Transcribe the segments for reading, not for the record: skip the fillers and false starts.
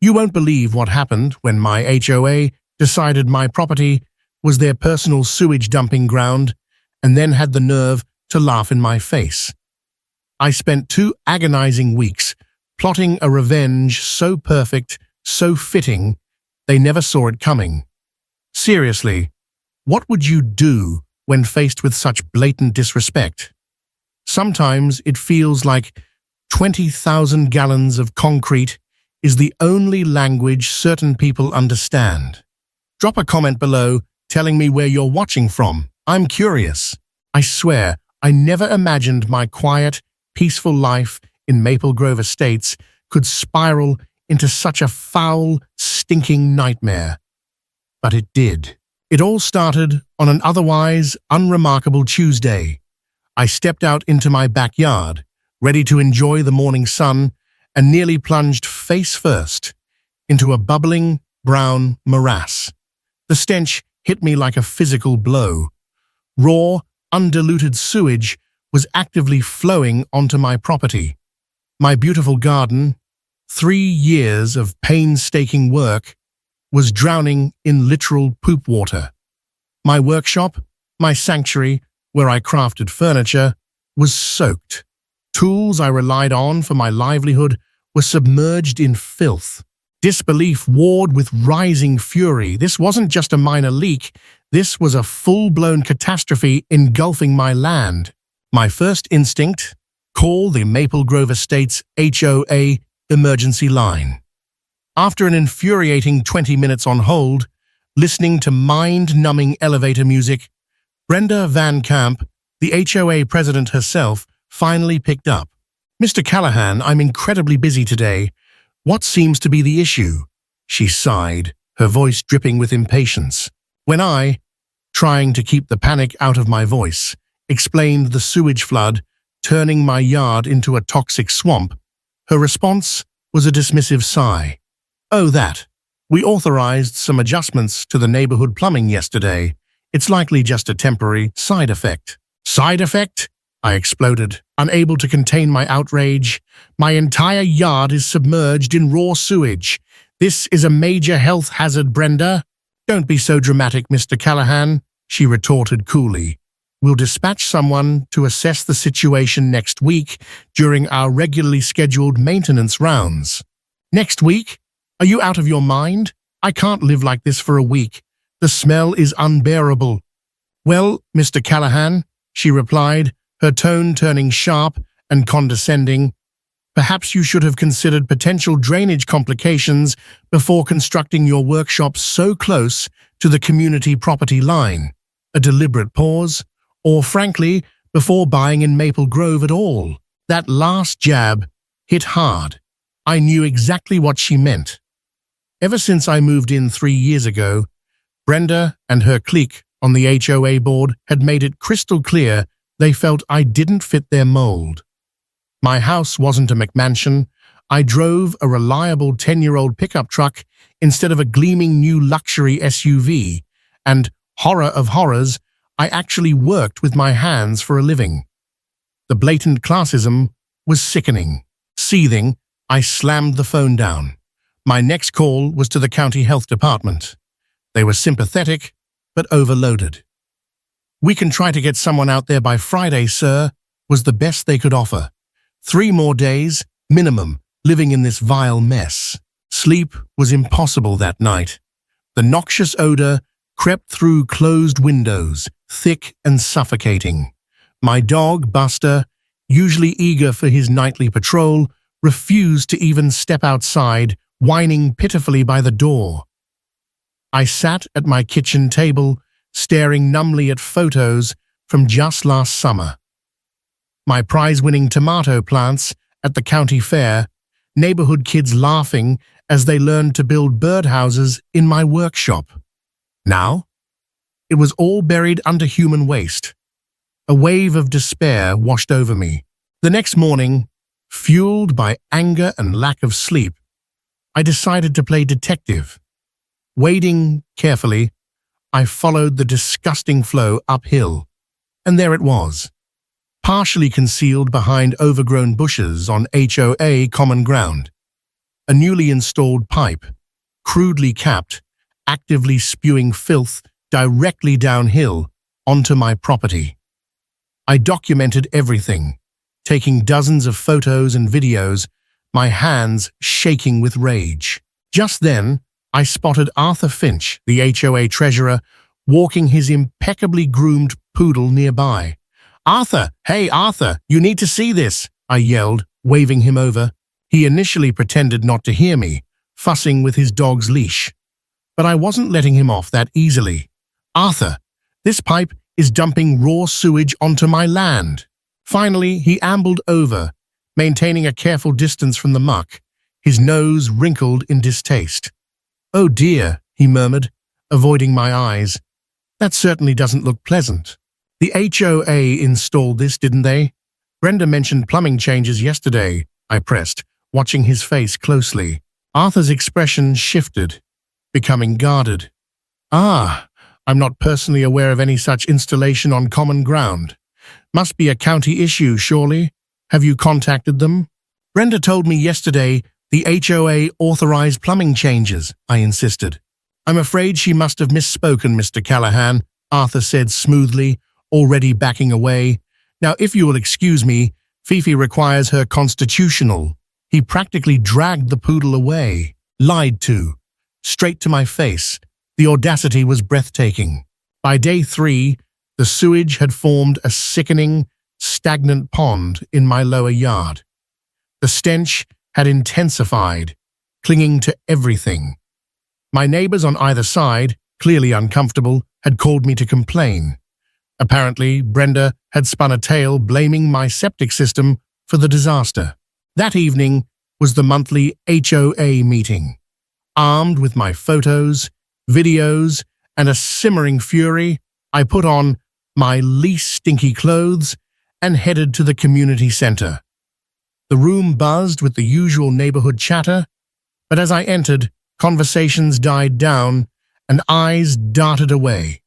You won't believe what happened when my HOA decided my property was their personal sewage dumping ground and then had the nerve to laugh in my face. I spent 2 agonizing weeks plotting a revenge so perfect, so fitting, they never saw it coming. Seriously, what would you do when faced with such blatant disrespect? Sometimes it feels like 20,000 gallons of concrete is the only language certain people understand. Drop a comment below telling me where you're watching from. I'm curious. I swear, I never imagined my quiet, peaceful life in Maple Grove Estates could spiral into such a foul, stinking nightmare. But it did. It all started on an otherwise unremarkable Tuesday. I stepped out into my backyard, ready to enjoy the morning sun, and nearly plunged face first into a bubbling, brown morass. The stench hit me like a physical blow. Raw, undiluted sewage was actively flowing onto my property. My beautiful garden, 3 years of painstaking work, was drowning in literal poop water. My workshop, my sanctuary, where I crafted furniture, was soaked. Tools I relied on for my livelihood were submerged in filth. Disbelief warred with rising fury. This wasn't just a minor leak. This was a full-blown catastrophe engulfing my land. My first instinct: call the Maple Grove Estates HOA emergency line. After an infuriating 20 minutes on hold, listening to mind-numbing elevator music, Brenda Van Camp, the HOA president herself, finally picked up. "Mr. Callahan, I'm incredibly busy today. What seems to be the issue?" She sighed, her voice dripping with impatience. When I, trying to keep the panic out of my voice, explained the sewage flood, turning my yard into a toxic swamp, her response was a dismissive sigh. "Oh, that. We authorized some adjustments to the neighborhood plumbing yesterday. It's likely just a temporary side effect." "Side effect?" I exploded, unable to contain my outrage. "My entire yard is submerged in raw sewage. This is a major health hazard, Brenda." "Don't be so dramatic, Mr. Callahan," she retorted coolly. "We'll dispatch someone to assess the situation next week during our regularly scheduled maintenance rounds." "Next week? Are you out of your mind? I can't live like this for a week. The smell is unbearable." "Well, Mr. Callahan," she replied, her tone turning sharp and condescending, "perhaps you should have considered potential drainage complications before constructing your workshop so close to the community property line." A deliberate pause, or frankly, before buying in Maple Grove at all. That last jab hit hard. I knew exactly what she meant. Ever since I moved in 3 years ago, Brenda and her clique on the HOA board had made it crystal clear they felt I didn't fit their mold. My house wasn't a McMansion. I drove a reliable 10-year-old pickup truck instead of a gleaming new luxury SUV, and, horror of horrors, I actually worked with my hands for a living. The blatant classism was sickening. Seething, I slammed the phone down. My next call was to the county health department. They were sympathetic, but overloaded. "We can try to get someone out there by Friday, sir," was the best they could offer. 3 more days, minimum, living in this vile mess. Sleep was impossible that night. The noxious odor crept through closed windows, thick and suffocating. My dog, Buster, usually eager for his nightly patrol, refused to even step outside, whining pitifully by the door. I sat at my kitchen table, staring numbly at photos from just last summer. My prize-winning tomato plants at the county fair, neighborhood kids laughing as they learned to build birdhouses in my workshop. Now, it was all buried under human waste. A wave of despair washed over me. The next morning, fueled by anger and lack of sleep, I decided to play detective. Wading carefully, I followed the disgusting flow uphill, and there it was, partially concealed behind overgrown bushes on HOA common ground. a newly installed pipe, crudely capped, actively spewing filth directly downhill onto my property. I documented everything, taking dozens of photos and videos, my hands shaking with rage. Just then, I spotted Arthur Finch, the HOA treasurer, walking his impeccably groomed poodle nearby. "Arthur, hey Arthur, you need to see this," I yelled, waving him over. He initially pretended not to hear me, fussing with his dog's leash. But I wasn't letting him off that easily. "Arthur, this pipe is dumping raw sewage onto my land." Finally, he ambled over, maintaining a careful distance from the muck, his nose wrinkled in distaste. "Oh dear," he murmured, avoiding my eyes. "That certainly doesn't look pleasant." "The HOA installed this, didn't they? Brenda mentioned plumbing changes yesterday," I pressed, watching his face closely. Arthur's expression shifted, becoming guarded. "Ah, I'm not personally aware of any such installation on common ground. Must be a county issue, surely? Have you contacted them?" "Brenda told me yesterday the HOA authorized plumbing changes," I insisted. "I'm afraid she must have misspoken, Mr. Callahan," Arthur said smoothly, already backing away. "Now, if you will excuse me, Fifi requires her constitutional." He practically dragged the poodle away. Lied to. Straight to my face. The audacity was breathtaking. By day 3, the sewage had formed a sickening, stagnant pond in my lower yard. The stench had intensified, clinging to everything. My neighbors on either side, clearly uncomfortable, had called me to complain. Apparently, Brenda had spun a tale blaming my septic system for the disaster. That evening was the monthly HOA meeting. Armed with my photos, videos, and a simmering fury, I put on my least stinky clothes and headed to the community center. The room buzzed with the usual neighborhood chatter, but as I entered, conversations died down and eyes darted away.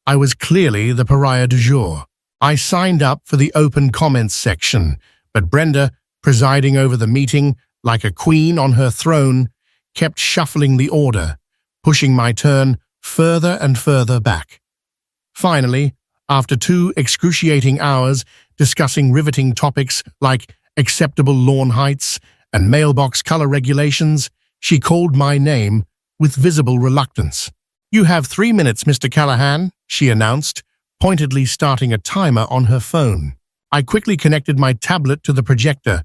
I was clearly the pariah du jour. I signed up for the open comments section, but Brenda, presiding over the meeting like a queen on her throne, kept shuffling the order, pushing my turn further and further back. Finally, after 2 excruciating hours discussing riveting topics like acceptable lawn heights and mailbox color regulations, she called my name with visible reluctance. "You have 3 minutes, Mr. Callahan," she announced, pointedly starting a timer on her phone. I quickly connected my tablet to the projector,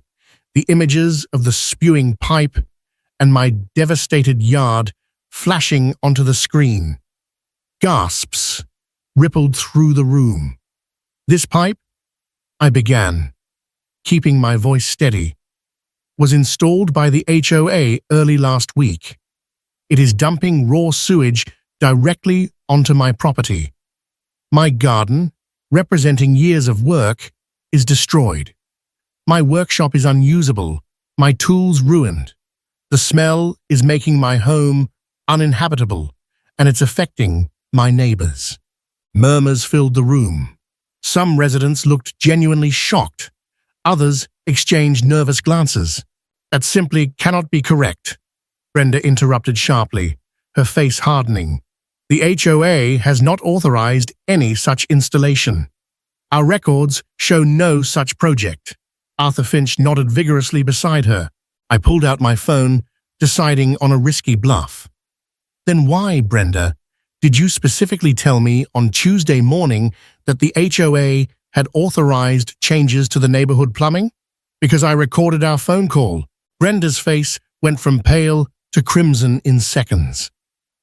the images of the spewing pipe and my devastated yard flashing onto the screen. Gasps rippled through the room. "This pipe," I began, keeping my voice steady, "was installed by the HOA early last week. It is dumping raw sewage directly onto my property. My garden, representing years of work, is destroyed. My workshop is unusable, my tools ruined. The smell is making my home uninhabitable, and it's affecting my neighbors." Murmurs filled the room. Some residents looked genuinely shocked. Others exchanged nervous glances. "That simply cannot be correct," Brenda interrupted sharply, her face hardening. "The HOA has not authorized any such installation. Our records show no such project." Arthur Finch nodded vigorously beside her. I pulled out my phone, deciding on a risky bluff. "Then why, Brenda, did you specifically tell me on Tuesday morning that the HOA had authorized changes to the neighborhood plumbing?" "Because I recorded our phone call." Brenda's face went from pale to crimson in seconds.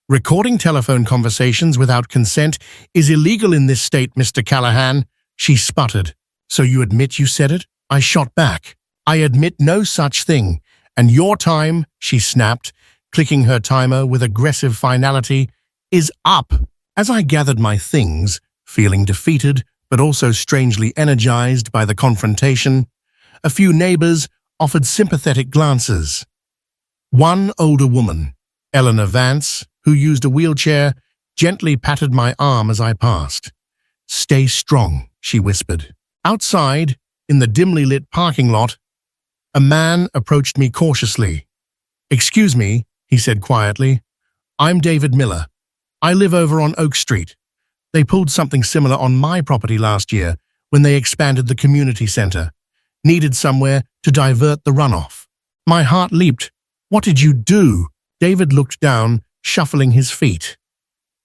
"Recording telephone conversations without consent is illegal in this state, Mr. Callahan," she sputtered. "So you admit you said it?" I shot back. "I admit no such thing, and your time," she snapped, clicking her timer with aggressive finality, "is up." As I gathered my things, feeling defeated but also strangely energized by the confrontation, a few neighbors offered sympathetic glances. One older woman, Eleanor Vance, who used a wheelchair, gently patted my arm as I passed. "Stay strong," she whispered. Outside, in the dimly lit parking lot, a man approached me cautiously. "Excuse me," he said quietly. "I'm David Miller. I live over on Oak Street. They pulled something similar on my property last year when they expanded the community center. Needed somewhere to divert the runoff." My heart leaped. "What did you do?" David looked down, shuffling his feet.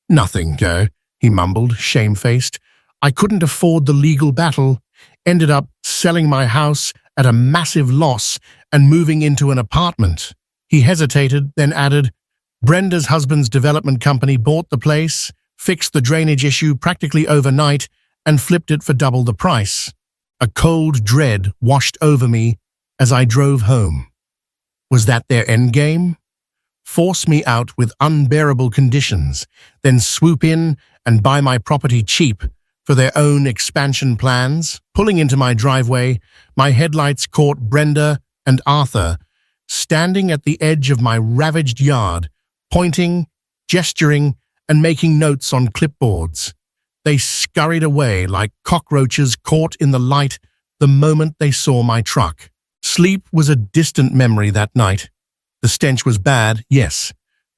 "Nothing, Joe," he mumbled, shamefaced. "I couldn't afford the legal battle. Ended up selling my house at a massive loss and moving into an apartment." He hesitated, then added, "Brenda's husband's development company bought the place, fixed the drainage issue practically overnight, and flipped it for double the price." A cold dread washed over me as I drove home. Was that their endgame? Force me out with unbearable conditions, then swoop in and buy my property cheap for their own expansion plans? Pulling into my driveway, my headlights caught Brenda and Arthur standing at the edge of my ravaged yard, pointing, gesturing, and making notes on clipboards. They scurried away like cockroaches caught in the light the moment they saw my truck. Sleep was a distant memory that night. The stench was bad, yes,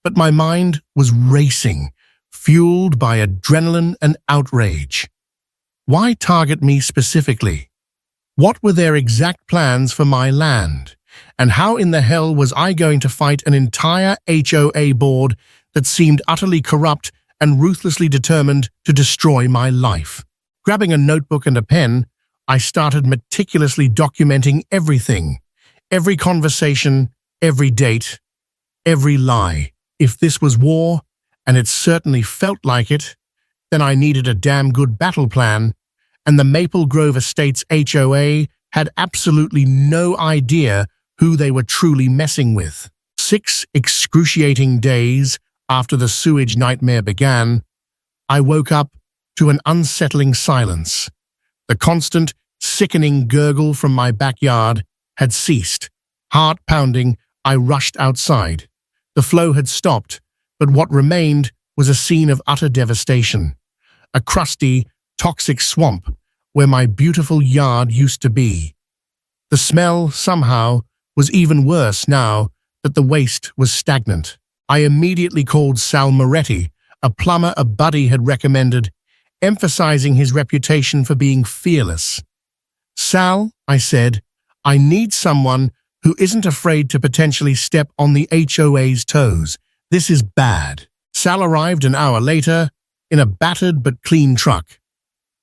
but my mind was racing, fueled by adrenaline and outrage. Why target me specifically? What were their exact plans for my land? And how in the hell was I going to fight an entire HOA board that seemed utterly corrupt and ruthlessly determined to destroy my life? Grabbing a notebook and a pen, I started meticulously documenting everything, every conversation, every date, every lie. If this was war, and it certainly felt like it, then I needed a damn good battle plan, and the Maple Grove Estates HOA had absolutely no idea who they were truly messing with. 6 excruciating days after the sewage nightmare began, I woke up to an unsettling silence. The constant, sickening gurgle from my backyard had ceased. Heart pounding, I rushed outside. The flow had stopped, but what remained was a scene of utter devastation. A crusty, toxic swamp where my beautiful yard used to be. The smell, somehow, was even worse now that the waste was stagnant. I immediately called Sal Moretti, a plumber a buddy had recommended, emphasizing his reputation for being fearless. "Sal," I said, "I need someone who isn't afraid to potentially step on the HOA's toes. This is bad." Sal arrived an hour later in a battered but clean truck.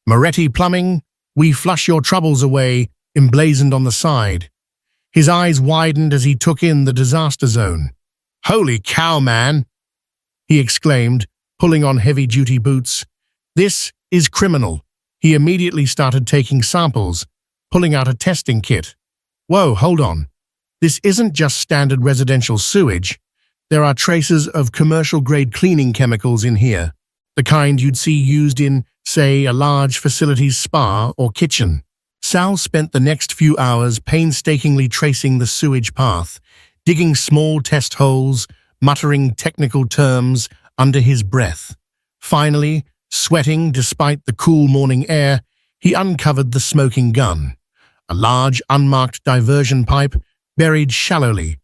"Moretti Plumbing, we flush your troubles away," emblazoned on the side. His eyes widened as he took in the disaster zone. "Holy cow, man!" he exclaimed, pulling on heavy-duty boots. "This is criminal." He immediately started taking samples, pulling out a testing kit. "Whoa, hold on. This isn't just standard residential sewage. There are traces of commercial-grade cleaning chemicals in here, the kind you'd see used in, say, a large facility's spa or kitchen." Sal spent the next few hours painstakingly tracing the sewage path, digging small test holes, muttering technical terms under his breath. Finally, sweating despite the cool morning air, he uncovered the smoking gun. A large, unmarked diversion pipe buried shallowly,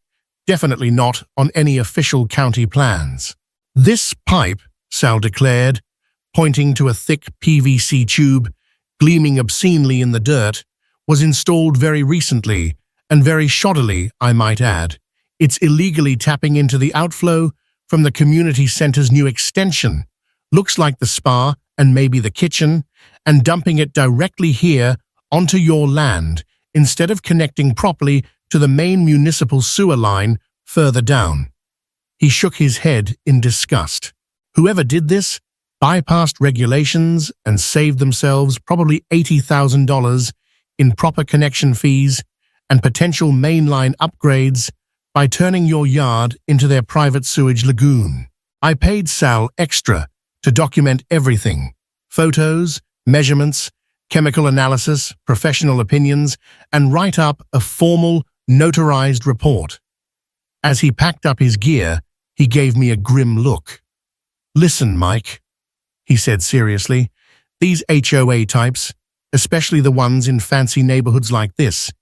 definitely not on any official county plans. "This pipe," Sal declared, pointing to a thick PVC tube gleaming obscenely in the dirt, "was installed very recently, and very shoddily, I might add. It's illegally tapping into the outflow from the community center's new extension, looks like the spa and maybe the kitchen, and dumping it directly here onto your land instead of connecting properly to the main municipal sewer line further down." He shook his head in disgust. Whoever did this bypassed regulations and saved themselves probably $80,000 in proper connection fees and potential mainline upgrades by turning your yard into their private sewage lagoon. I paid Sal extra to document everything: photos, measurements, chemical analysis, professional opinions, and write up a formal, notarized report. As he packed up his gear, he gave me a grim look. "Listen, Mike," he said seriously, "these HOA types, especially the ones in fancy neighborhoods like this,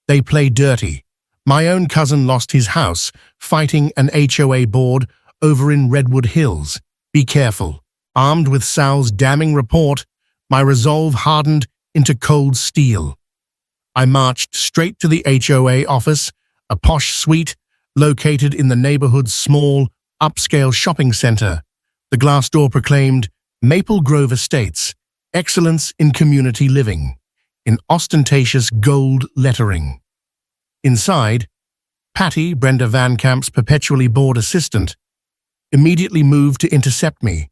they play dirty. My own cousin lost his house fighting an HOA board over in Redwood Hills. Be careful. Armed with Sal's damning report, my resolve hardened into cold steel. I marched straight to the HOA office, a posh suite located in the neighborhood's small, upscale shopping center. The glass door proclaimed Maple Grove Estates, excellence in community living, in ostentatious gold lettering. Inside, Patty, Brenda Van Camp's perpetually bored assistant, immediately moved to intercept me,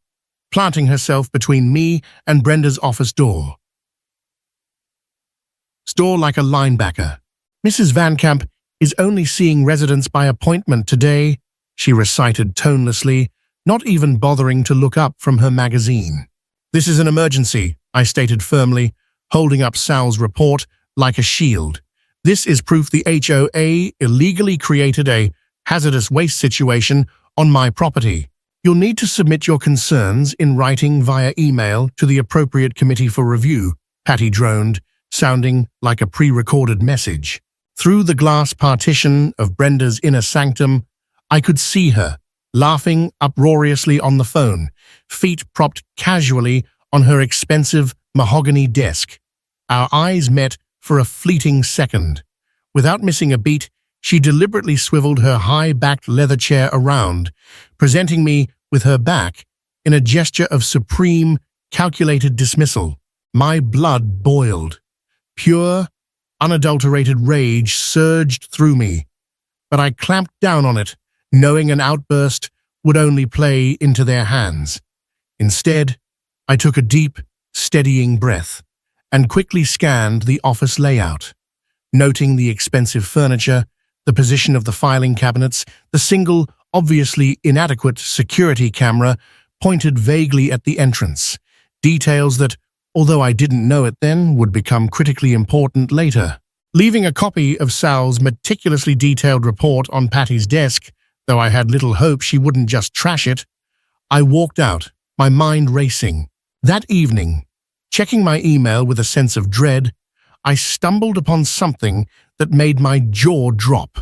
planting herself between me and Brenda's office door. Store like a linebacker. Mrs. Van Camp is only seeing residents by appointment today, she recited tonelessly, not even bothering to look up from her magazine. This is an emergency, I stated firmly, holding up Sal's report like a shield. This is proof the HOA illegally created a hazardous waste situation on my property. You'll need to submit your concerns in writing via email to the appropriate committee for review, Patty droned, sounding like a pre-recorded message. Through the glass partition of Brenda's inner sanctum, I could see her, laughing uproariously on the phone, feet propped casually on her expensive mahogany desk. Our eyes met for a fleeting second. Without missing a beat, she deliberately swiveled her high-backed leather chair around, presenting me with her back in a gesture of supreme, calculated dismissal. My blood boiled. Pure, unadulterated rage surged through me, but I clamped down on it, knowing an outburst would only play into their hands. Instead, I took a deep, steadying breath and quickly scanned the office layout, noting the expensive furniture, the position of the filing cabinets, the single, obviously inadequate security camera pointed vaguely at the entrance, details that, although I didn't know it then, would become critically important later. Leaving a copy of Sal's meticulously detailed report on Patty's desk, though I had little hope she wouldn't just trash it, I walked out, my mind racing. That evening, checking my email with a sense of dread, I stumbled upon something that made my jaw drop.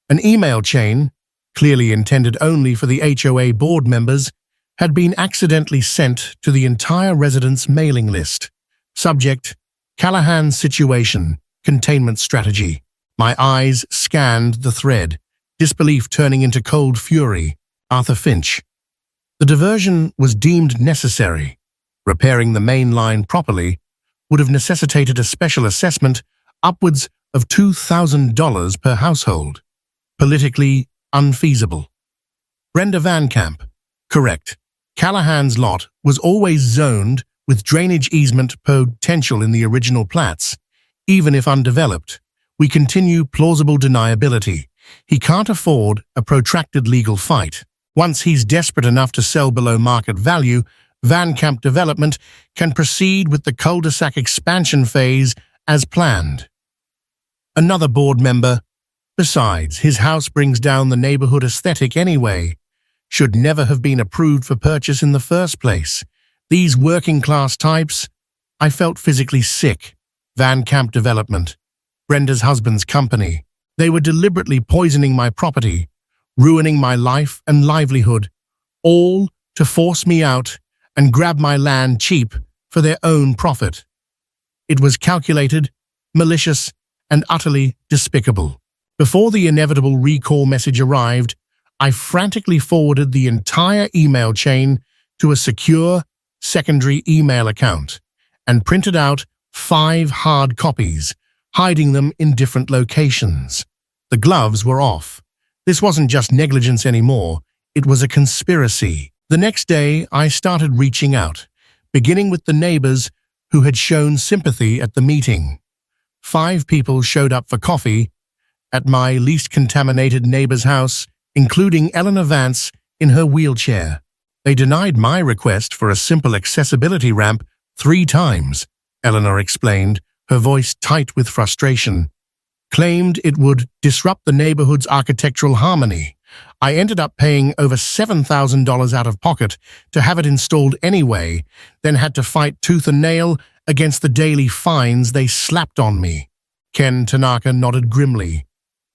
An email chain, clearly intended only for the HOA board members, had been accidentally sent to the entire residents' mailing list. Subject, Callahan's situation, containment strategy. My eyes scanned the thread, disbelief turning into cold fury. Arthur Finch. The diversion was deemed necessary. Repairing the main line properly would have necessitated a special assessment upwards of $2,000 per household. Politically unfeasible. Brenda Van Camp. Correct. Callahan's lot was always zoned with drainage easement potential in the original plats. Even if undeveloped, we continue plausible deniability. He can't afford a protracted legal fight. Once he's desperate enough to sell below market value, Van Camp Development can proceed with the cul-de-sac expansion phase as planned. Another board member. Besides, his house brings down the neighborhood aesthetic anyway. Should never have been approved for purchase in the first place. These working-class types, I felt physically sick. Van Camp Development, Brenda's husband's company. They were deliberately poisoning my property, ruining my life and livelihood, all to force me out and grab my land cheap for their own profit. It was calculated, malicious, and utterly despicable. Before the inevitable recall message arrived, I frantically forwarded the entire email chain to a secure secondary email account and printed out 5 hard copies, hiding them in different locations. The gloves were off. This wasn't just negligence anymore, it was a conspiracy. The next day, I started reaching out, beginning with the neighbors who had shown sympathy at the meeting. 5 people showed up for coffee at my least contaminated neighbor's house, including Eleanor Vance in her wheelchair. They denied my request for a simple accessibility ramp 3 times, Eleanor explained, her voice tight with frustration. Claimed it would disrupt the neighborhood's architectural harmony. I ended up paying over $7,000 out of pocket to have it installed anyway, then had to fight tooth and nail against the daily fines they slapped on me. Ken Tanaka nodded grimly.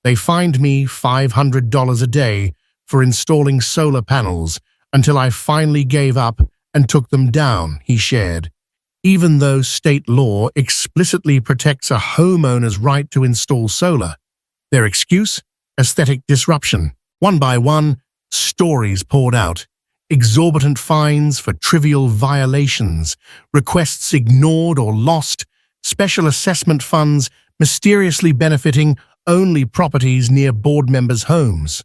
They fined me $500 a day for installing solar panels until I finally gave up and took them down, he shared. Even though state law explicitly protects a homeowner's right to install solar, their excuse? Aesthetic disruption. One by one, stories poured out. Exorbitant fines for trivial violations, requests ignored or lost, special assessment funds mysteriously benefiting only properties near board members' homes.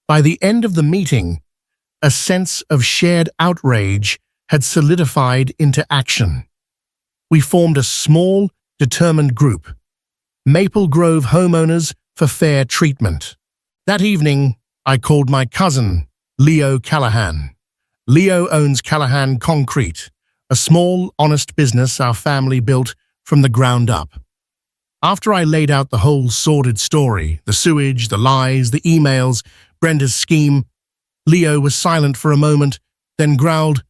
By the end of the meeting, a sense of shared outrage had solidified into action. We formed a small, determined group, Maple Grove Homeowners for Fair Treatment. That evening, I called my cousin, Leo Callahan. Leo owns Callahan Concrete, a small, honest business our family built from the ground up. After I laid out the whole sordid story, the sewage, the lies, the emails, Brenda's scheme, Leo was silent for a moment, then growled,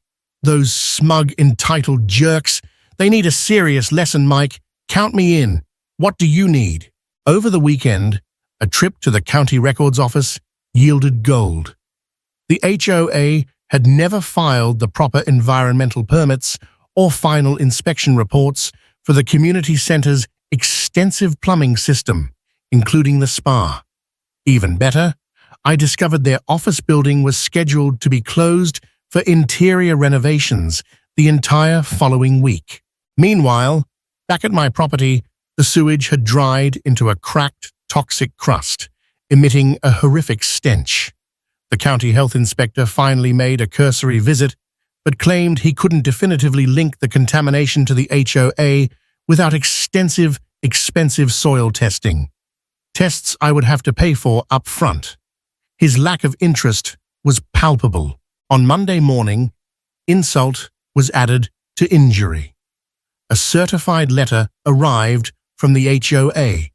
"Those smug, entitled jerks. They need a serious lesson, Mike. Count me in. What do you need?" Over the weekend, a trip to the county records office yielded gold. The HOA had never filed the proper environmental permits or final inspection reports for the community center's extensive plumbing system, including the spa. Even better, I discovered their office building was scheduled to be closed for interior renovations the entire following week. Meanwhile, back at my property, the sewage had dried into a cracked, toxic crust, emitting a horrific stench. The county health inspector finally made a cursory visit, but claimed he couldn't definitively link the contamination to the HOA without extensive, expensive soil testing. Tests I would have to pay for up front. His lack of interest was palpable. On Monday morning, insult was added to injury. A certified letter arrived from the HOA.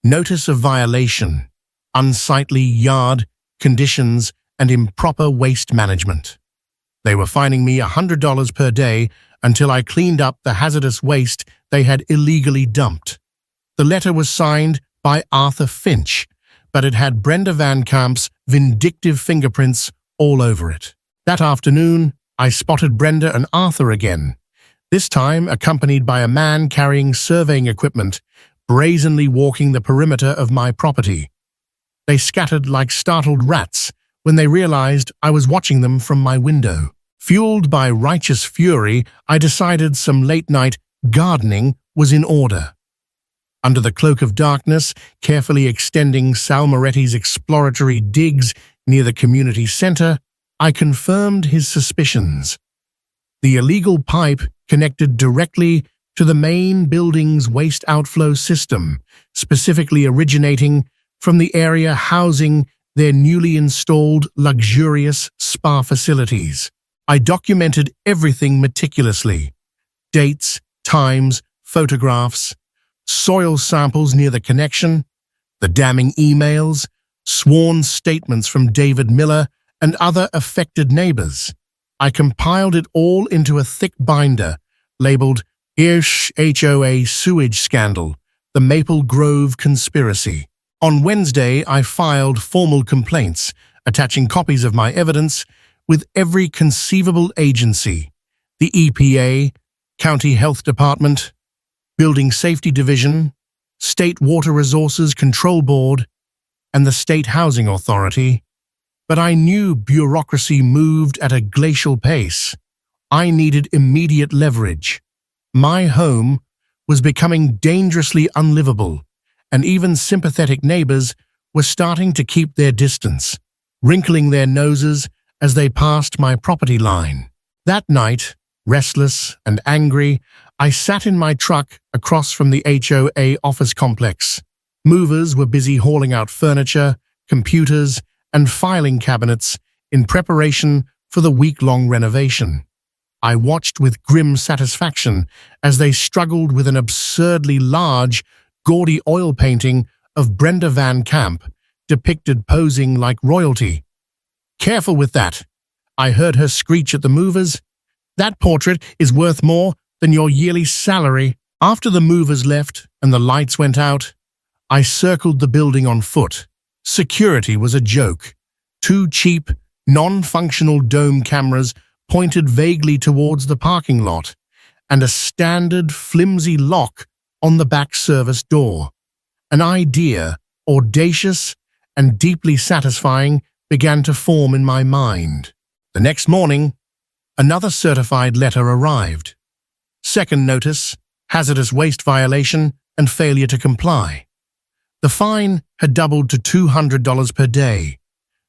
Notice of violation, unsightly yard conditions, and improper waste management. They were fining me $100 per day until I cleaned up the hazardous waste they had illegally dumped. The letter was signed by Arthur Finch, but it had Brenda Van Kamp's vindictive fingerprints all over it. That afternoon, I spotted Brenda and Arthur again, this time accompanied by a man carrying surveying equipment, brazenly walking the perimeter of my property. They scattered like startled rats when they realized I was watching them from my window. Fueled by righteous fury, I decided some late-night gardening was in order. Under the cloak of darkness, carefully extending Sal Moretti's exploratory digs near the community center, I confirmed his suspicions. The illegal pipe connected directly to the main building's waste outflow system, specifically originating from the area housing their newly installed luxurious spa facilities. I documented everything meticulously: dates, times, photographs, soil samples near the connection, the damning emails, sworn statements from David Miller and other affected neighbors. I compiled it all into a thick binder labeled HOA Sewage Scandal, the Maple Grove Conspiracy. On Wednesday, I filed formal complaints, attaching copies of my evidence with every conceivable agency: the EPA, County Health Department, Building Safety Division, State Water Resources Control Board, and the State Housing Authority. But I knew bureaucracy moved at a glacial pace. I needed immediate leverage. My home was becoming dangerously unlivable, and even sympathetic neighbors were starting to keep their distance, wrinkling their noses as they passed my property line. That night, restless and angry, I sat in my truck across from the HOA office complex. Movers were busy hauling out furniture, computers, and filing cabinets in preparation for the week-long renovation. I watched with grim satisfaction as they struggled with an absurdly large, gaudy oil painting of Brenda Van Kamp, depicted posing like royalty. "Careful with that," I heard her screech at the movers. "That portrait is worth more than your yearly salary." After the movers left and the lights went out, I circled the building on foot. Security was a joke. 2 cheap, non-functional dome cameras pointed vaguely towards the parking lot, and a standard, flimsy lock on the back service door. An idea, audacious and deeply satisfying, began to form in my mind. The next morning, another certified letter arrived. Second notice, hazardous waste violation and failure to comply. The fine had doubled to $200 per day.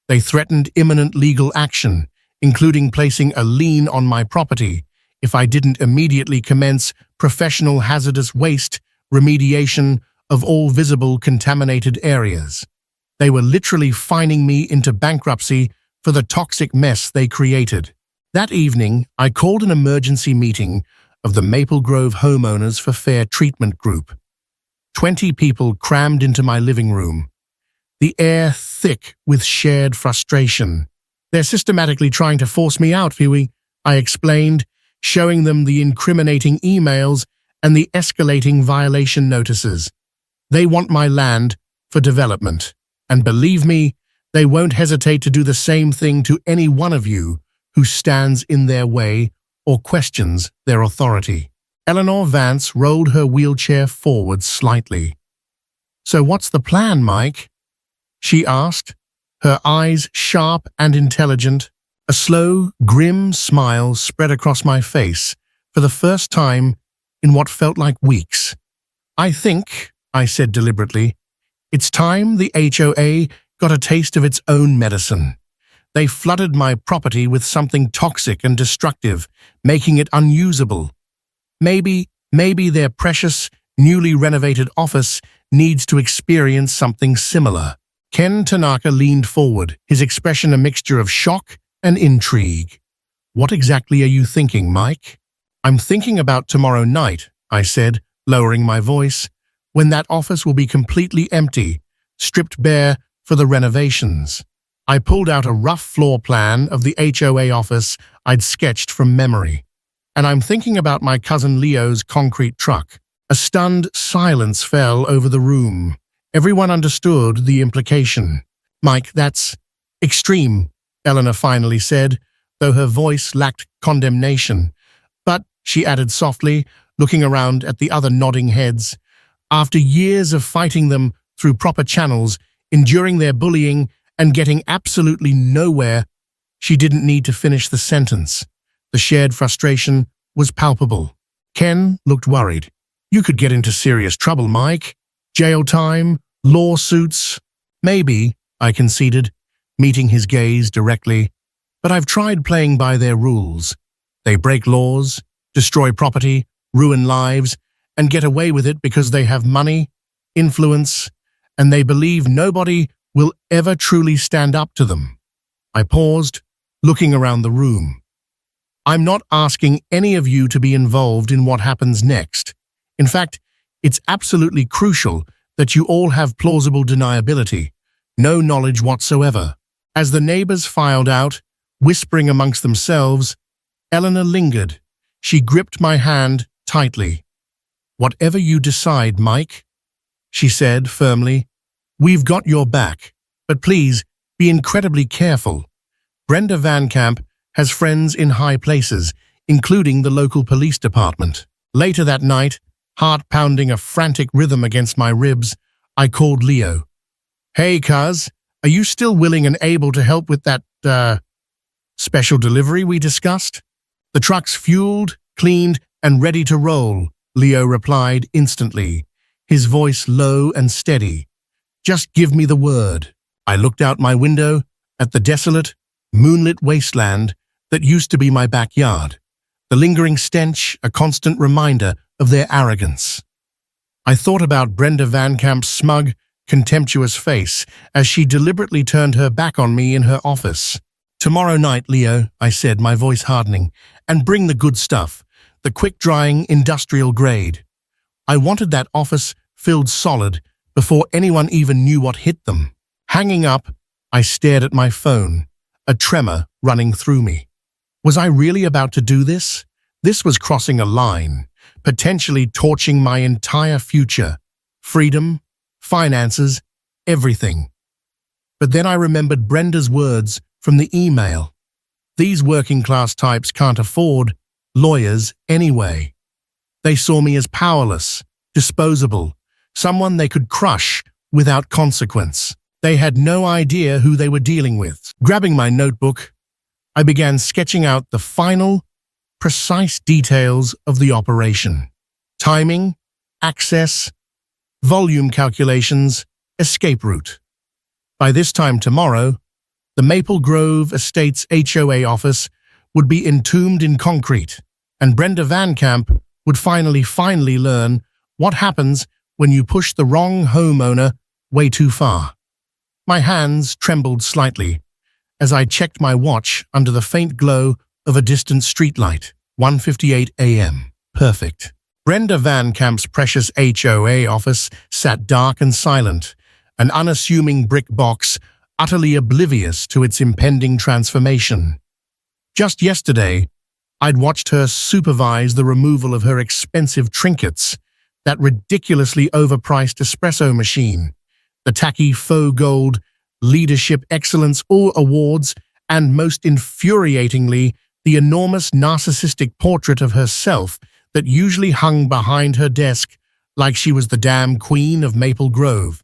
They threatened imminent legal action, including placing a lien on my property if I didn't immediately commence professional hazardous waste remediation of all visible contaminated areas. They were literally fining me into bankruptcy for the toxic mess they created. That evening, I called an emergency meeting of the Maple Grove Homeowners for Fair Treatment Group. 20 people crammed into my living room, the air thick with shared frustration. They're systematically trying to force me out, Huey, I explained, showing them the incriminating emails and the escalating violation notices. They want my land for development, and believe me, they won't hesitate to do the same thing to any one of you who stands in their way or questions their authority. Eleanor Vance rolled her wheelchair forward slightly. "So what's the plan, Mike?" she asked, her eyes sharp and intelligent. A slow, grim smile spread across my face for the first time in what felt like weeks. "I think," I said deliberately, "it's time the HOA got a taste of its own medicine. They flooded my property with something toxic and destructive, making it unusable. Maybe their precious, newly renovated office needs to experience something similar." Ken Tanaka leaned forward, his expression a mixture of shock and intrigue. "What exactly are you thinking, Mike?" "I'm thinking about tomorrow night," I said, lowering my voice, "when that office will be completely empty, stripped bare for the renovations." I pulled out a rough floor plan of the HOA office I'd sketched from memory. "And I'm thinking about my cousin Leo's concrete truck." A stunned silence fell over the room. Everyone understood the implication. "Mike, that's extreme," Eleanor finally said, though her voice lacked condemnation. "But," she added softly, looking around at the other nodding heads, "after years of fighting them through proper channels, enduring their bullying, and getting absolutely nowhere," she didn't need to finish the sentence. The shared frustration was palpable. Ken looked worried. "You could get into serious trouble, Mike. Jail time, lawsuits." "Maybe," I conceded, meeting his gaze directly. "But I've tried playing by their rules. They break laws, destroy property, ruin lives, and get away with it because they have money, influence, and they believe nobody will ever truly stand up to them." I paused, looking around the room. "I'm not asking any of you to be involved in what happens next. In fact, it's absolutely crucial that you all have plausible deniability, no knowledge whatsoever." As the neighbors filed out, whispering amongst themselves, Eleanor lingered. She gripped my hand tightly. "Whatever you decide, Mike," she said firmly, "we've got your back. But please, be incredibly careful. Brenda Van Camp has friends in high places, including the local police department." Later that night, heart pounding a frantic rhythm against my ribs, I called Leo. "Hey, cuz, are you still willing and able to help with that, special delivery we discussed?" "The truck's fueled, cleaned, and ready to roll," Leo replied instantly, his voice low and steady. "Just give me the word." I looked out my window at the desolate, moonlit wasteland that used to be my backyard, the lingering stench a constant reminder of their arrogance. I thought about Brenda Van Camp's smug, contemptuous face as she deliberately turned her back on me in her office. "Tomorrow night, Leo," I said, my voice hardening, "and bring the good stuff, the quick-drying industrial grade." I wanted that office filled solid before anyone even knew what hit them. Hanging up, I stared at my phone, a tremor running through me. Was I really about to do this? This was crossing a line, potentially torching my entire future. Freedom, finances, everything. But then I remembered Brenda's words from the email. These working-class types can't afford lawyers anyway. They saw me as powerless, disposable, someone they could crush without consequence. They had no idea who they were dealing with. Grabbing my notebook, I began sketching out the final, precise details of the operation. Timing, access, volume calculations, escape route. By this time tomorrow, the Maple Grove Estates HOA office would be entombed in concrete, and Brenda Van Camp would finally learn what happens when you push the wrong homeowner way too far. My hands trembled slightly as I checked my watch under the faint glow of a distant streetlight. 1:58 a.m. Perfect. Brenda Van Camp's precious HOA office sat dark and silent, an unassuming brick box utterly oblivious to its impending transformation. Just yesterday, I'd watched her supervise the removal of her expensive trinkets, that ridiculously overpriced espresso machine, the tacky faux gold Leadership Excellence All Awards, and most infuriatingly, the enormous narcissistic portrait of herself that usually hung behind her desk like she was the damn queen of Maple Grove.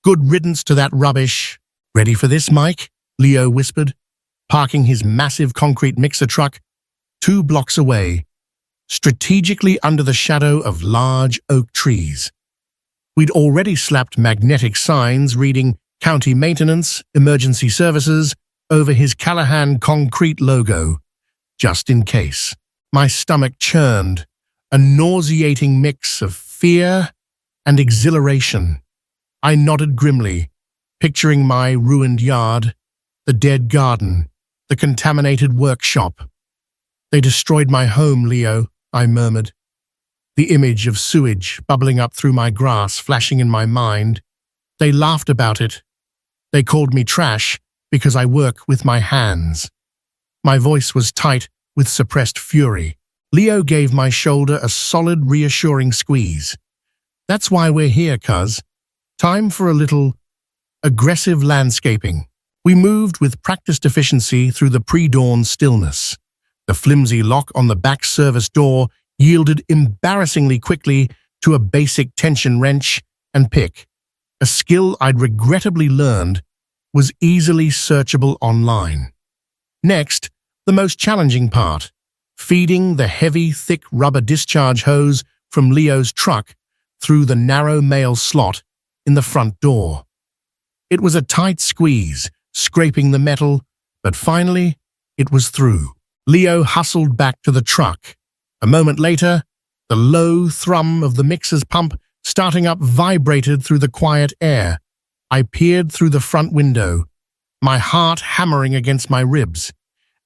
Good riddance to that rubbish. Ready for this, Mike? Leo whispered, parking his massive concrete mixer truck 2 blocks away, strategically under the shadow of large oak trees. We'd already slapped magnetic signs reading County Maintenance, Emergency Services over his Callahan concrete logo, just in case. My stomach churned, a nauseating mix of fear and exhilaration. I nodded grimly, picturing my ruined yard, the dead garden, the contaminated workshop. They destroyed my home, Leo, I murmured, the image of sewage bubbling up through my grass flashing in my mind. They laughed about it. They called me trash because I work with my hands. My voice was tight with suppressed fury. Leo gave my shoulder a solid, reassuring squeeze. That's why we're here, cuz. Time for a little aggressive landscaping. We moved with practiced efficiency through the pre-dawn stillness. The flimsy lock on the back service door yielded embarrassingly quickly to a basic tension wrench and pick. A skill I'd regrettably learned was easily searchable online. Next, the most challenging part, feeding the heavy, thick rubber discharge hose from Leo's truck through the narrow male slot in the front door. It was a tight squeeze, scraping the metal, but finally, it was through. Leo hustled back to the truck. A moment later, the low thrum of the mixer's pump starting up vibrated through the quiet air. I peered through the front window, my heart hammering against my ribs,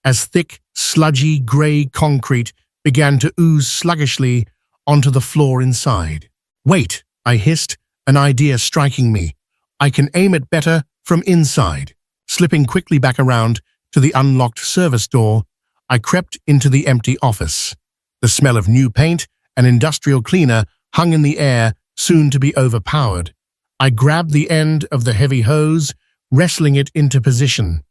as thick, sludgy, grey concrete began to ooze sluggishly onto the floor inside. Wait, I hissed, an idea striking me. I can aim it better from inside. Slipping quickly back around to the unlocked service door, I crept into the empty office. The smell of new paint and industrial cleaner hung in the air, soon to be overpowered. I grabbed the end of the heavy hose, wrestling it into position.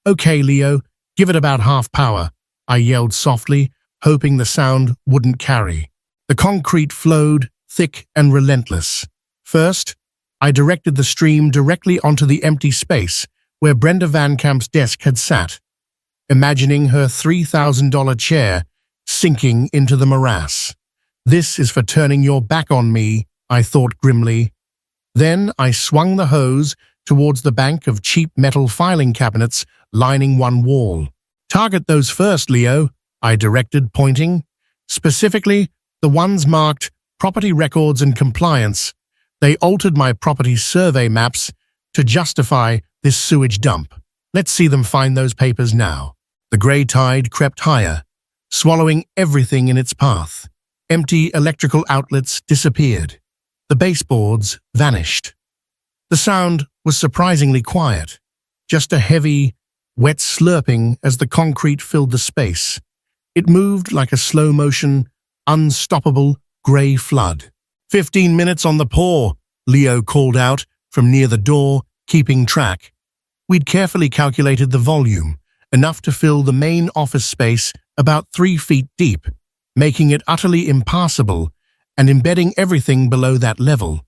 Okay, Leo, give it about half power, I yelled softly, hoping the sound wouldn't carry. The concrete flowed, thick and relentless. First, I directed the stream directly onto the empty space where Brenda Van Camp's desk had sat, imagining her $3,000 chair sinking into the morass. This is for turning your back on me, I thought grimly. Then I swung the hose towards the bank of cheap metal filing cabinets lining one wall. Target those first, Leo, I directed, pointing. Specifically, the ones marked Property Records and Compliance. They altered my property survey maps to justify this sewage dump. Let's see them find those papers now. The grey tide crept higher, swallowing everything in its path. Empty electrical outlets disappeared. The baseboards vanished. The sound was surprisingly quiet, just a heavy, wet slurping as the concrete filled the space. It moved like a slow-motion, unstoppable grey flood. 15 minutes on the paw, Leo called out, from near the door, keeping track. We'd carefully calculated the volume, enough to fill the main office space about 3 feet deep, making it utterly impassable and embedding everything below that level,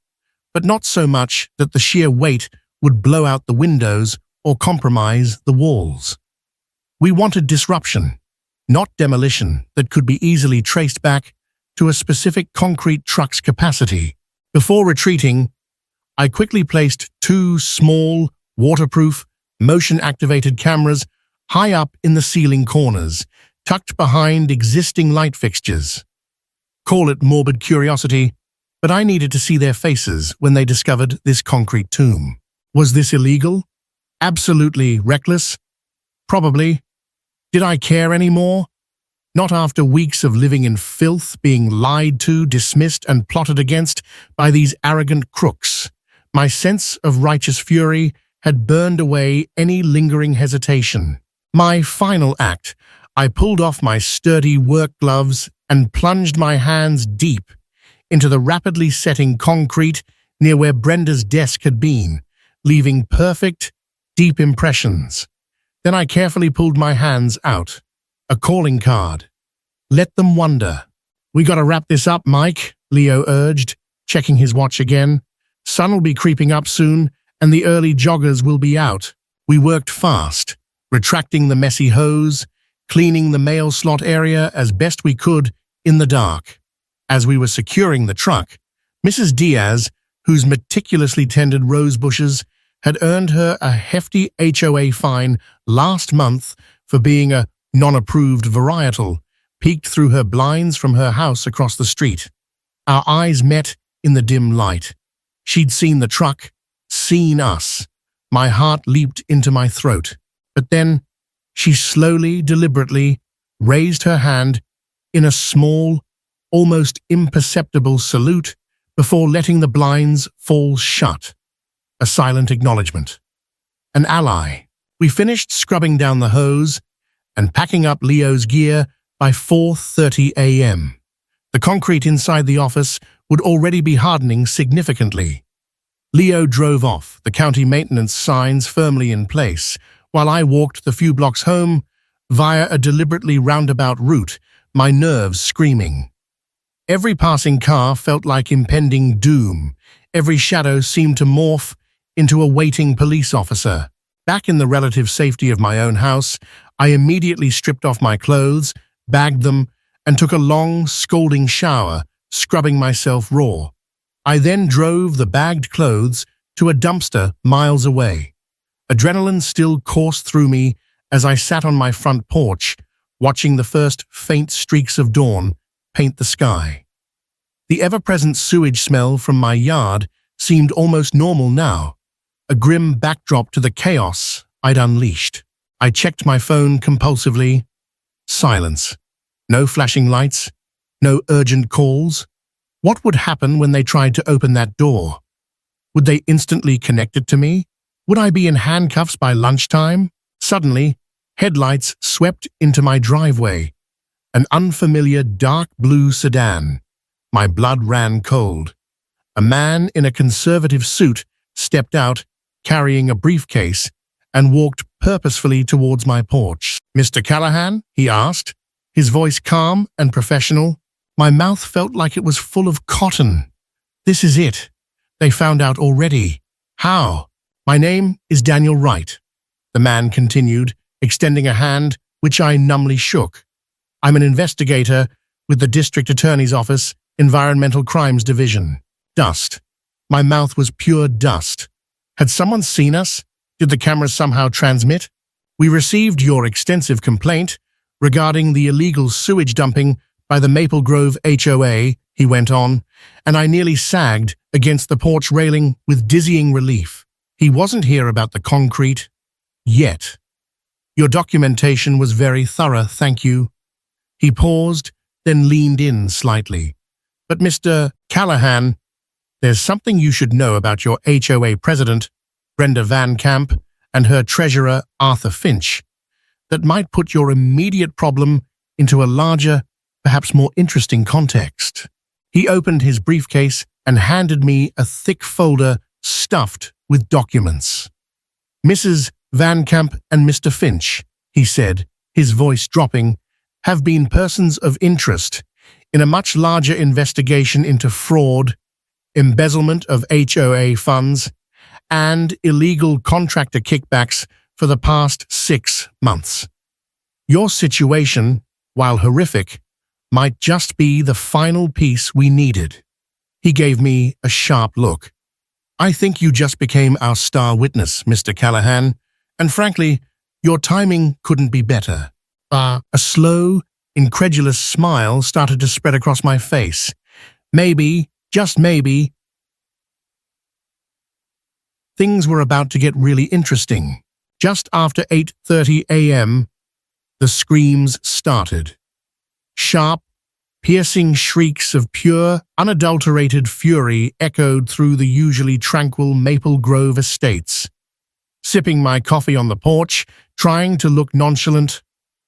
but not so much that the sheer weight would blow out the windows or compromise the walls. We wanted disruption, not demolition that could be easily traced back to a specific concrete truck's capacity. Before retreating, I quickly placed 2 small, waterproof, motion-activated cameras high up in the ceiling corners, tucked behind existing light fixtures. Call it morbid curiosity, but I needed to see their faces when they discovered this concrete tomb. Was this illegal? Absolutely reckless? Probably. Did I care anymore? Not after weeks of living in filth, being lied to, dismissed, and plotted against by these arrogant crooks. My sense of righteous fury had burned away any lingering hesitation. My final act, I pulled off my sturdy work gloves and plunged my hands deep into the rapidly setting concrete near where Brenda's desk had been, leaving perfect, deep impressions. Then I carefully pulled my hands out. A calling card. Let them wonder. "We gotta wrap this up, Mike," Leo urged, checking his watch again. "Sun will be creeping up soon, and the early joggers will be out." We worked fast, retracting the messy hose, cleaning the mail slot area as best we could in the dark. As we were securing the truck, Mrs. Diaz, whose meticulously tended rose bushes had earned her a hefty HOA fine last month for being a non-approved varietal, peeked through her blinds from her house across the street. Our eyes met in the dim light. She'd seen the truck, seen us. My heart leaped into my throat. But then, she slowly, deliberately raised her hand in a small, almost imperceptible salute before letting the blinds fall shut. A silent acknowledgement. An ally. We finished scrubbing down the hose and packing up Leo's gear by 4:30 a.m. The concrete inside the office would already be hardening significantly. Leo drove off, the county maintenance signs firmly in place, while I walked the few blocks home via a deliberately roundabout route, my nerves screaming. Every passing car felt like impending doom. Every shadow seemed to morph into a waiting police officer. Back in the relative safety of my own house, I immediately stripped off my clothes, bagged them, and took a long, scalding shower, scrubbing myself raw. I then drove the bagged clothes to a dumpster miles away. Adrenaline still coursed through me as I sat on my front porch, watching the first faint streaks of dawn paint the sky. The ever-present sewage smell from my yard seemed almost normal now, a grim backdrop to the chaos I'd unleashed. I checked my phone compulsively. Silence. No flashing lights. No urgent calls. What would happen when they tried to open that door? Would they instantly connect it to me? Would I be in handcuffs by lunchtime? Suddenly, headlights swept into my driveway. An unfamiliar dark blue sedan. My blood ran cold. A man in a conservative suit stepped out, carrying a briefcase, and walked purposefully towards my porch. "Mr. Callahan?" he asked, his voice calm and professional. My mouth felt like it was full of cotton. "This is it. They found out already. How?" "My name is Daniel Wright," the man continued, extending a hand which I numbly shook. "I'm an investigator with the District Attorney's Office, Environmental Crimes Division." Dust. My mouth was pure dust. Had someone seen us? Did the cameras somehow transmit? "We received your extensive complaint regarding the illegal sewage dumping by the Maple Grove HOA," he went on, and I nearly sagged against the porch railing with dizzying relief. He wasn't here about the concrete. Yet. "Your documentation was very thorough, thank you." He paused, then leaned in slightly. "But Mr. Callahan, there's something you should know about your HOA president, Brenda Van Camp, and her treasurer, Arthur Finch, that might put your immediate problem into a larger, perhaps more interesting context." He opened his briefcase and handed me a thick folder stuffed with documents. "Mrs. Van Camp and Mr. Finch," he said, his voice dropping, "have been persons of interest in a much larger investigation into fraud, embezzlement of HOA funds, and illegal contractor kickbacks for the past 6 months. Your situation, while horrific, might just be the final piece we needed." He gave me a sharp look. "I think you just became our star witness, Mr. Callahan, and frankly, your timing couldn't be better." A slow, incredulous smile started to spread across my face. Maybe, just maybe, things were about to get really interesting. Just after 8:30 a.m., the screams started. Sharp, piercing shrieks of pure, unadulterated fury echoed through the usually tranquil Maple Grove estates. Sipping my coffee on the porch, trying to look nonchalant,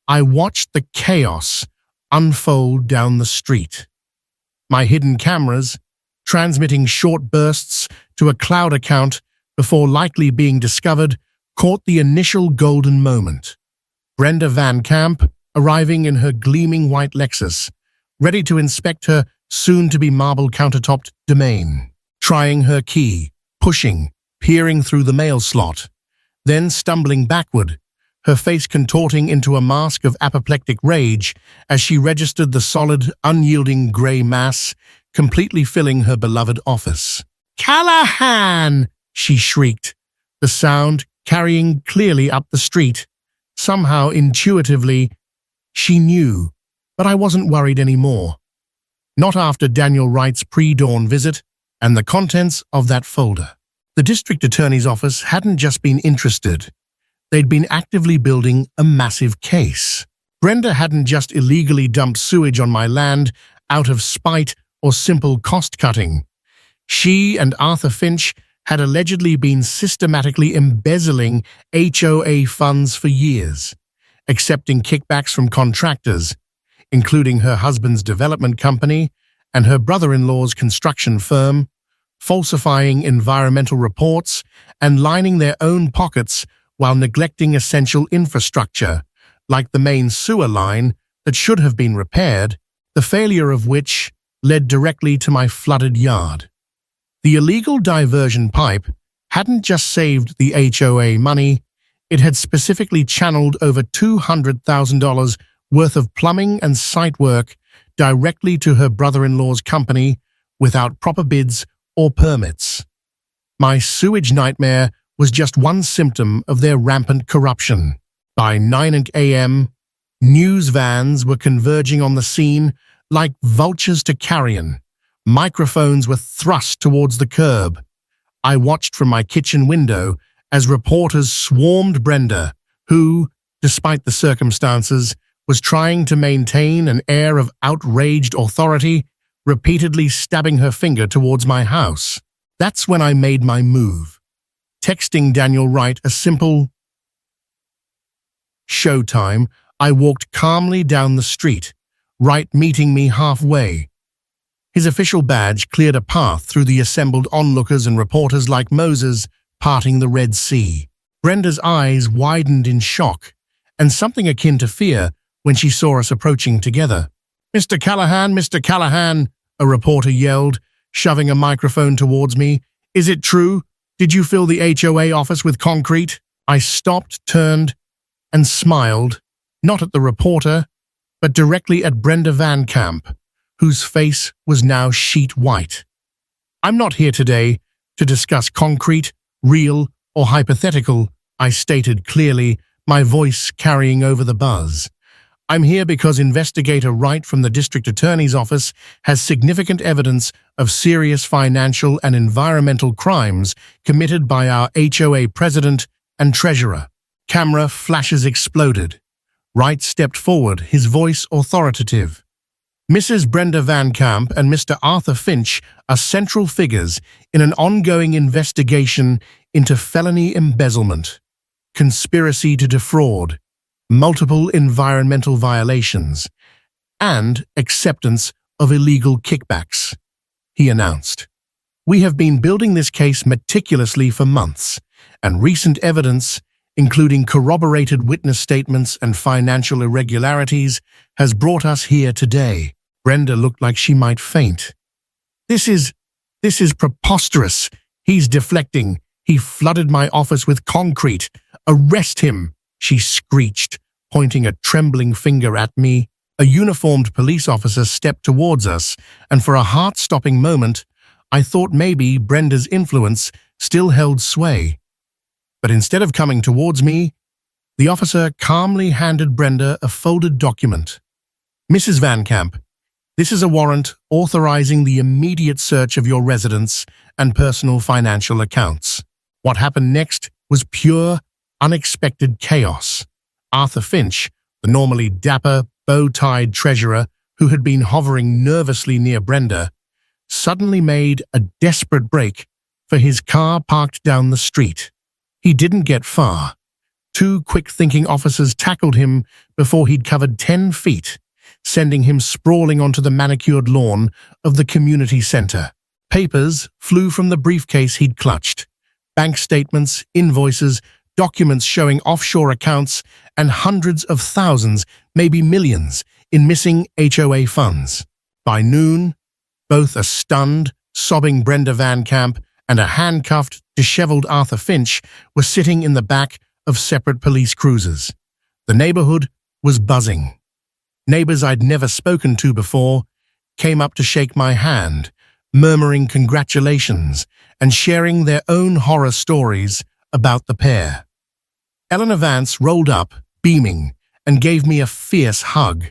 I watched the chaos unfold down the street. My hidden cameras, transmitting short bursts to a cloud account before likely being discovered, caught the initial golden moment. Brenda Van Camp, arriving in her gleaming white Lexus, ready to inspect her soon-to-be marble-countertopped domain. Trying her key, pushing, peering through the mail slot, then stumbling backward, her face contorting into a mask of apoplectic rage as she registered the solid, unyielding grey mass, completely filling her beloved office. "Callahan!" she shrieked, the sound carrying clearly up the street. Somehow, intuitively, she knew, but I wasn't worried anymore. Not after Daniel Wright's pre-dawn visit and the contents of that folder. The district attorney's office hadn't just been interested. They'd been actively building a massive case. Brenda hadn't just illegally dumped sewage on my land out of spite or simple cost-cutting. She and Arthur Finch had allegedly been systematically embezzling HOA funds for years, accepting kickbacks from contractors, including her husband's development company and her brother-in-law's construction firm, falsifying environmental reports and lining their own pockets while neglecting essential infrastructure, like the main sewer line that should have been repaired, the failure of which led directly to my flooded yard. The illegal diversion pipe hadn't just saved the HOA money, it had specifically channeled over $200,000 worth of plumbing and site work directly to her brother-in-law's company without proper bids or permits. My sewage nightmare was just one symptom of their rampant corruption. By 9 a.m., news vans were converging on the scene like vultures to carrion. Microphones were thrust towards the curb. I watched from my kitchen window as reporters swarmed Brenda, who, despite the circumstances, was trying to maintain an air of outraged authority, repeatedly stabbing her finger towards my house. That's when I made my move. Texting Daniel Wright a simple "Showtime," I walked calmly down the street, Wright meeting me halfway. His official badge cleared a path through the assembled onlookers and reporters like Moses parting the Red Sea. Brenda's eyes widened in shock, and something akin to fear when she saw us approaching together. Mr. Callahan," a reporter yelled, shoving a microphone towards me. "Is it true? Did you fill the HOA office with concrete?" I stopped, turned, and smiled, not at the reporter, but directly at Brenda Van Camp, whose face was now sheet white. "I'm not here today to discuss concrete, real or hypothetical," I stated clearly, my voice carrying over the buzz. "I'm here because Investigator Wright from the District Attorney's Office has significant evidence of serious financial and environmental crimes committed by our HOA president and treasurer." Camera flashes exploded. Wright stepped forward, his voice authoritative. "Mrs. Brenda Van Camp and Mr. Arthur Finch are central figures in an ongoing investigation into felony embezzlement, conspiracy to defraud, multiple environmental violations, and acceptance of illegal kickbacks," he announced. We have been building this case meticulously for months, and recent evidence, including corroborated witness statements and financial irregularities, has brought us here today. Brenda looked like she might faint. This is preposterous. He's deflecting. He flooded my office with concrete. Arrest him, she screeched, pointing a trembling finger at me. A uniformed police officer stepped towards us, and for a heart-stopping moment, I thought maybe Brenda's influence still held sway. But instead of coming towards me, the officer calmly handed Brenda a folded document. Mrs. Van Camp, this is a warrant authorizing the immediate search of your residence and personal financial accounts. What happened next was pure, unexpected chaos. Arthur Finch, the normally dapper, bow-tied treasurer who had been hovering nervously near Brenda, suddenly made a desperate break for his car parked down the street. He didn't get far. Two quick-thinking officers tackled him before he'd covered 10 feet, sending him sprawling onto the manicured lawn of the community center. Papers flew from the briefcase he'd clutched. Bank statements, invoices, documents showing offshore accounts, and hundreds of thousands, maybe millions, in missing HOA funds. By noon, both a stunned, sobbing Brenda Van Camp and a handcuffed, disheveled Arthur Finch were sitting in the back of separate police cruisers. The neighborhood was buzzing. Neighbors I'd never spoken to before came up to shake my hand, murmuring congratulations and sharing their own horror stories about the pair. Eleanor Vance rolled up, beaming, and gave me a fierce hug.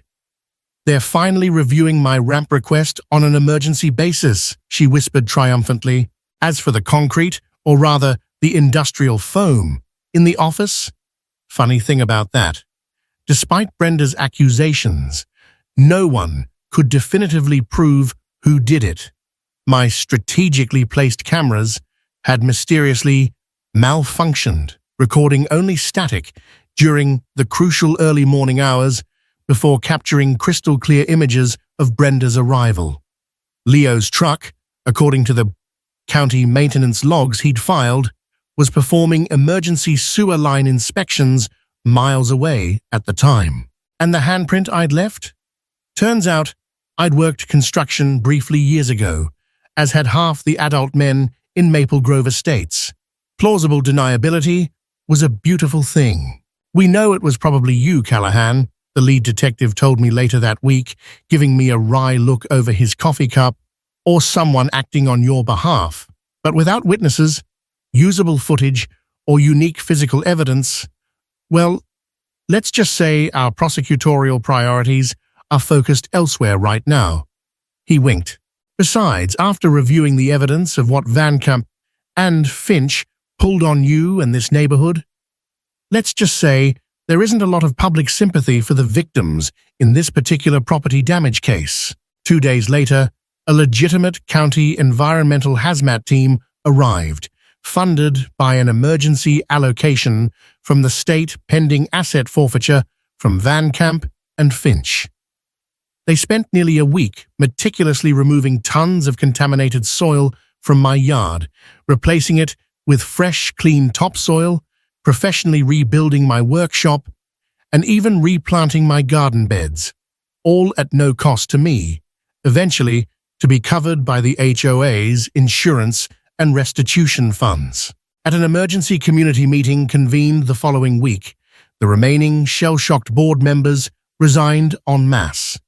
"They're finally reviewing my ramp request on an emergency basis," she whispered triumphantly. "As for the concrete, or rather the industrial foam, in the office?" Funny thing about that. Despite Brenda's accusations, no one could definitively prove who did it. My strategically placed cameras had mysteriously malfunctioned, recording only static during the crucial early morning hours before capturing crystal-clear images of Brenda's arrival. Leo's truck, according to the county maintenance logs he'd filed, was performing emergency sewer line inspections miles away at the time. And the handprint I'd left? Turns out I'd worked construction briefly years ago, as had half the adult men in Maple Grove Estates. Plausible deniability was a beautiful thing. "We know it was probably you, Callahan," the lead detective told me later that week, giving me a wry look over his coffee cup, "or someone acting on your behalf. But without witnesses, usable footage, or unique physical evidence, well, let's just say our prosecutorial priorities are focused elsewhere right now." He winked. "Besides, after reviewing the evidence of what Van Camp and Finch pulled on you and this neighborhood, let's just say there isn't a lot of public sympathy for the victims in this particular property damage case." 2 days later, a legitimate county environmental hazmat team arrived, funded by an emergency allocation from the state pending asset forfeiture from Van Camp and Finch. They spent nearly a week meticulously removing tons of contaminated soil from my yard, replacing it with fresh, clean topsoil, professionally rebuilding my workshop, and even replanting my garden beds, all at no cost to me, eventually to be covered by the HOA's insurance and restitution funds. At an emergency community meeting convened the following week, the remaining shell-shocked board members resigned en masse.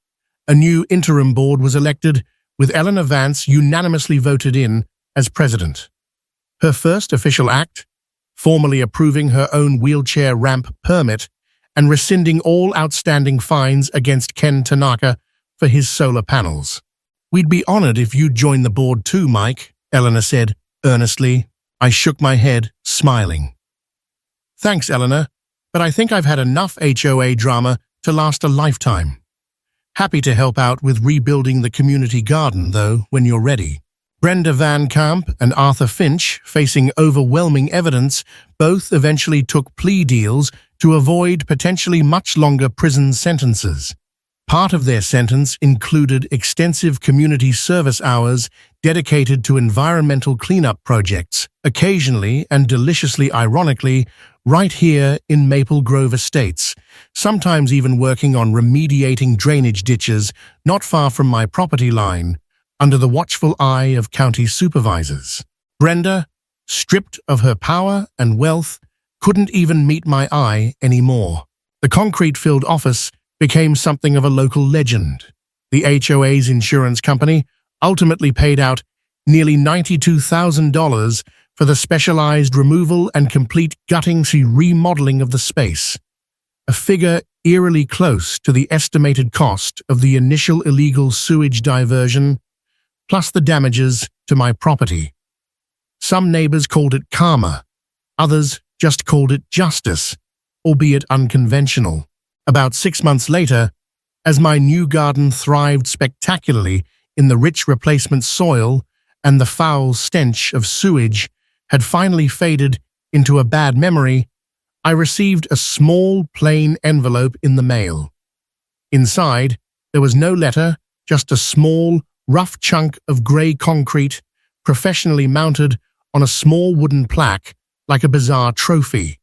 A new interim board was elected, with Eleanor Vance unanimously voted in as president. Her first official act, formally approving her own wheelchair ramp permit and rescinding all outstanding fines against Ken Tanaka for his solar panels. "We'd be honored if you'd join the board too, Mike," Eleanor said earnestly. I shook my head, smiling. "Thanks, Eleanor, but I think I've had enough HOA drama to last a lifetime. Happy to help out with rebuilding the community garden, though, when you're ready." Brenda Van Camp and Arthur Finch, facing overwhelming evidence, both eventually took plea deals to avoid potentially much longer prison sentences. Part of their sentence included extensive community service hours dedicated to environmental cleanup projects, occasionally and deliciously ironically, right here in Maple Grove Estates, sometimes even working on remediating drainage ditches not far from my property line, under the watchful eye of county supervisors. Brenda, stripped of her power and wealth, couldn't even meet my eye anymore. The concrete-filled office became something of a local legend. The HOA's insurance company ultimately paid out nearly $92,000 for the specialized removal and complete gutting-remodeling of the space, a figure eerily close to the estimated cost of the initial illegal sewage diversion, plus the damages to my property. Some neighbors called it karma, others just called it justice, albeit unconventional. About 6 months later, as my new garden thrived spectacularly in the rich replacement soil and the foul stench of sewage had finally faded into a bad memory, I received a small, plain envelope in the mail. Inside, there was no letter, just a small, rough chunk of grey concrete, professionally mounted on a small wooden plaque like a bizarre trophy.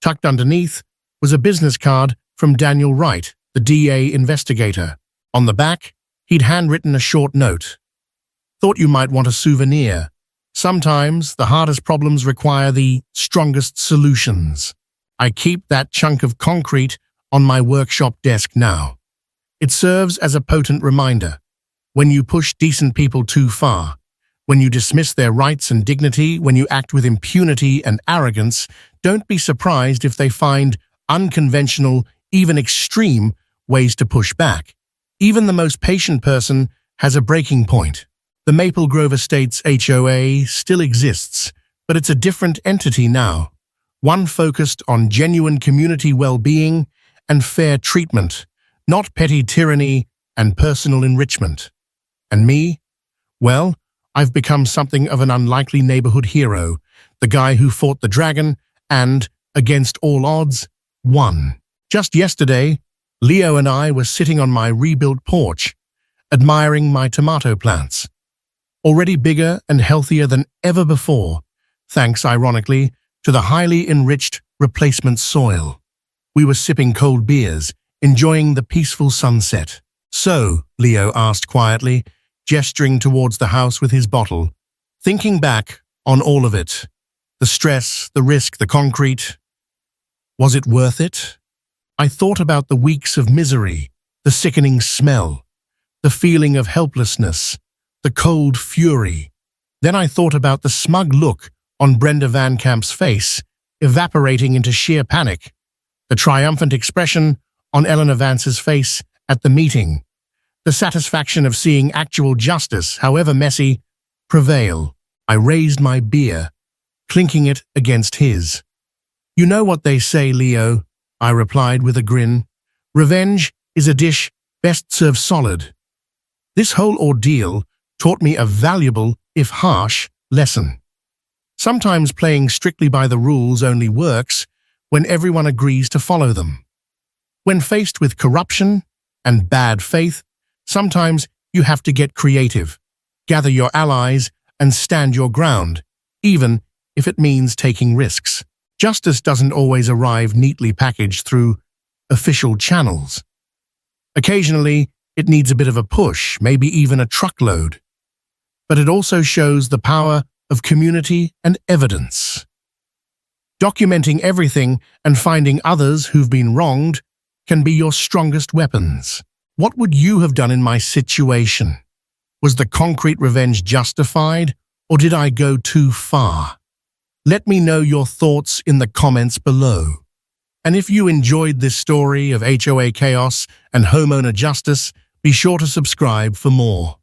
Tucked underneath was a business card from Daniel Wright, the DA investigator. On the back, he'd handwritten a short note. "Thought you might want a souvenir. Sometimes the hardest problems require the strongest solutions. I keep that chunk of concrete on my workshop desk now. It serves as a potent reminder. When you push decent people too far, when you dismiss their rights and dignity, when you act with impunity and arrogance, don't be surprised if they find unconventional, even extreme, ways to push back. Even the most patient person has a breaking point. The Maple Grove Estates HOA still exists, but it's a different entity now. One focused on genuine community well-being and fair treatment, not petty tyranny and personal enrichment. And me? Well, I've become something of an unlikely neighborhood hero, the guy who fought the dragon and, against all odds, won. Just yesterday, Leo and I were sitting on my rebuilt porch, admiring my tomato plants. Already bigger and healthier than ever before, thanks, ironically, to the highly enriched replacement soil. We were sipping cold beers, enjoying the peaceful sunset. "So," Leo asked quietly, gesturing towards the house with his bottle, "thinking back on all of it, the stress, the risk, the concrete, was it worth it?" I thought about the weeks of misery, the sickening smell, the feeling of helplessness, the cold fury. Then I thought about the smug look on Brenda Van Camp's face, evaporating into sheer panic, the triumphant expression on Eleanor Vance's face at the meeting, the satisfaction of seeing actual justice, however messy, prevail. I raised my beer, clinking it against his. "You know what they say, Leo," I replied with a grin. "Revenge is a dish best served solid." This whole ordeal taught me a valuable, if harsh, lesson. Sometimes playing strictly by the rules only works when everyone agrees to follow them. When faced with corruption and bad faith, sometimes you have to get creative, gather your allies, and stand your ground, even if it means taking risks. Justice doesn't always arrive neatly packaged through official channels. Occasionally, it needs a bit of a push, maybe even a truckload. But it also shows the power of community and evidence. Documenting everything and finding others who've been wronged can be your strongest weapons. What would you have done in my situation? Was the concrete revenge justified, or did I go too far? Let me know your thoughts in the comments below. And if you enjoyed this story of HOA chaos and homeowner justice, be sure to subscribe for more.